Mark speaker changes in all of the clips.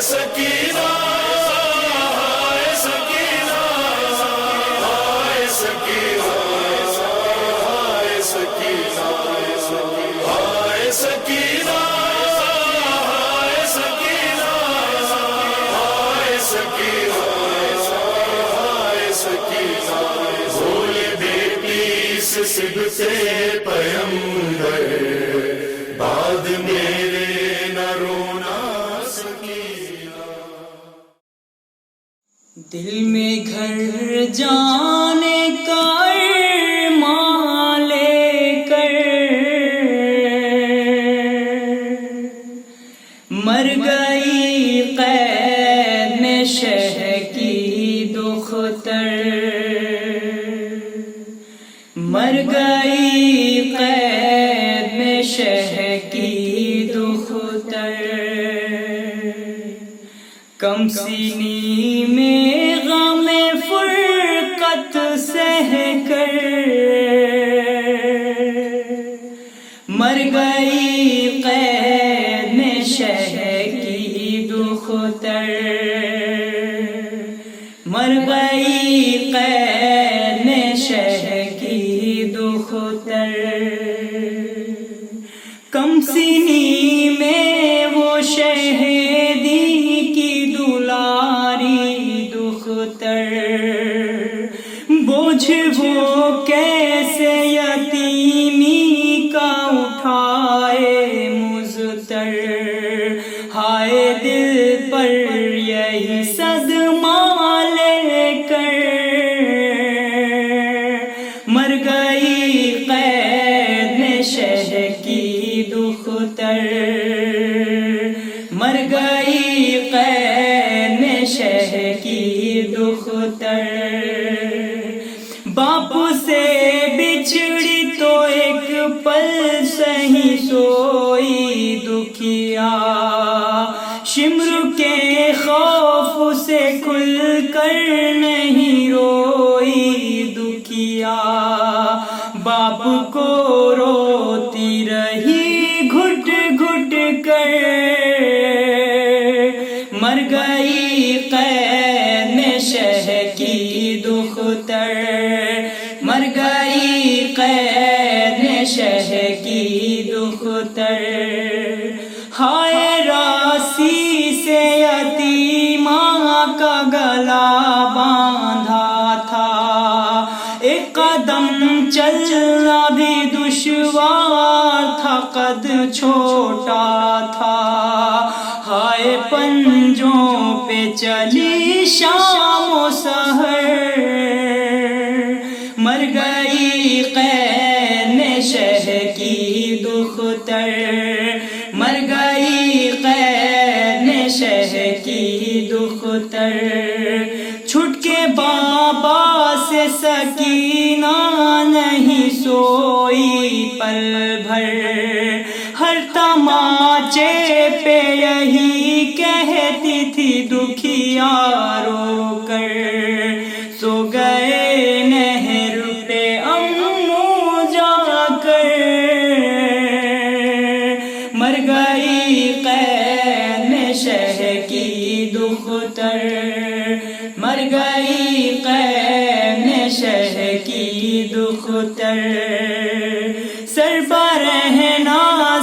Speaker 1: سکینہ ہائے سکینہ ہائے سکینہ ہائے سکینہ ہائے سکینہ ہائے سکینہ ہائے سکینہ ہائے سکینہ بھولے بیٹی سے صدقے پیغمبر بعد میرے نہ رونا سکینہ
Speaker 2: دل میں گھر جانے کا ارمان لے کر مر گئی قید میں شہ کی دختر مر گئی قید میں شہ کی دختر کم سینی میں غم فرقت سہ کر مر گئی قید میں شہ کی دختر مر گئی قید میں شہ کی دختر کم سینی میں وہ شہیدی کی دلاری دختر بوجھ وہ کیسے یتیمی کا اٹھائے مضطر ہائے دل پر یہی صدمہ لے کر مر گئی قید میں شہ کی دختر مر گئی قید میں شہ کی دختر باپ سے بچھڑی تو ایک پل سہی سوئی دکھیا شمر کے خوف سے کھل کر نہیں روئی دکھیا باپ کو روتی رہی گھٹ گھٹ کر مر گئی قید میں شہ کی دختر مر گئی قید میں شہ کی دختر ہائے راسی سے یتیمہ کا گلا باندھا تھا ایک قدم چلنا بھی دشوار تھا قد چھوٹا تھا ہائے پنجوں پہ چلی شام و سحر مر گئی قید میں شہ کی دختر مر گئی قید میں شہ کی دختر چھٹ کے بابا سے سکینہ نہیں سوئی پل بھر ہر تماچے پہ یہی کہتی تھی دکھیا رو کر سو گئے نہر پہ امنو جا کر مر گئی قید میں شہ کی دختر مر گئی قید میں شہ کی دختر سر پر رہنا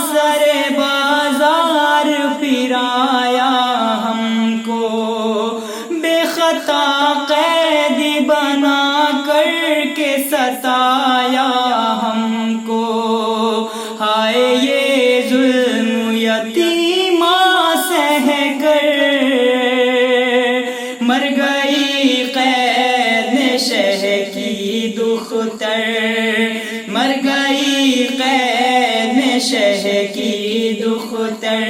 Speaker 2: سر بازار پھرایا ہم کو بے خطا قیدی بنا کر کے ستایا ہم کو ہائے یہ ظلم یتیمہ سہ کر مر گئی قید میں شہ کی دختر مر گئی قید میں شہ کی دختر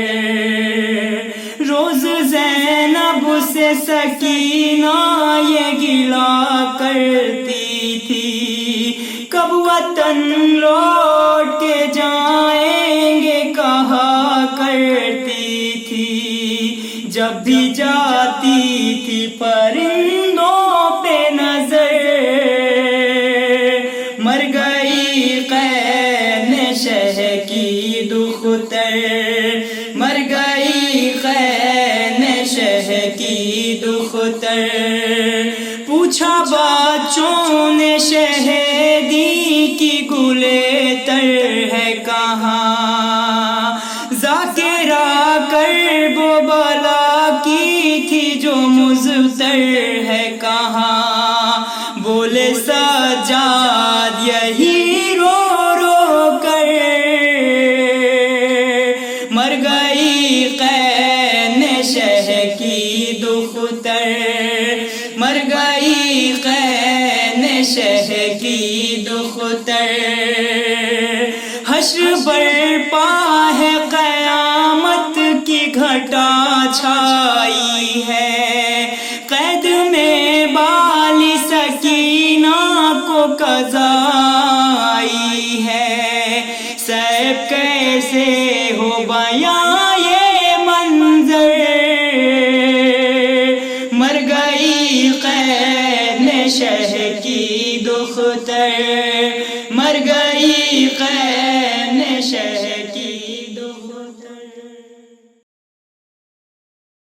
Speaker 2: روز زینب سے سکینہ یہ گلا کرتی تھی کب وطن لوٹ کے جائیں گے کہا کرتی تھی جب بھی جاتی تھی پرندوں پہ نظر مر گئی قید میں شہ کی دختر مر گئی قید میں شہ تر، پوچھا بچوں نے شہیدی کی گلے تر ہے کہاں، ذاکرہ کرب و بلا کی تھی جو مضطر ہے کہاں، بولے سجاد یہی رو رو کر، مر گئی قین شہ کی دختر، مر گئی قین شہ کی دختر، حشر برپا ہے قیامت کی گھٹا چھائی ہے، قید میں بالی سکینہ کو قضا آئی ہے، سیب کیسے ہو بیاں یہ منظر، مر گئی قین شہ کی دختر، مر گئی قین شہ کی دختر۔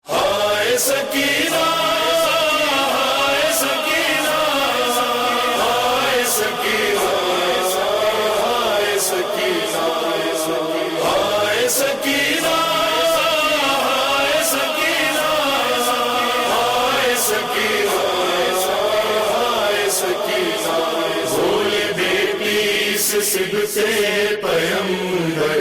Speaker 1: ہائے سکینہ ہائے سکینہ ہائے سکینہ ہائے سکینہ ہائے سکینہ ہائے سکینہ ہائے سکینہ ہائے سکینہ، بھول بیٹی سے صدقے پیغمبر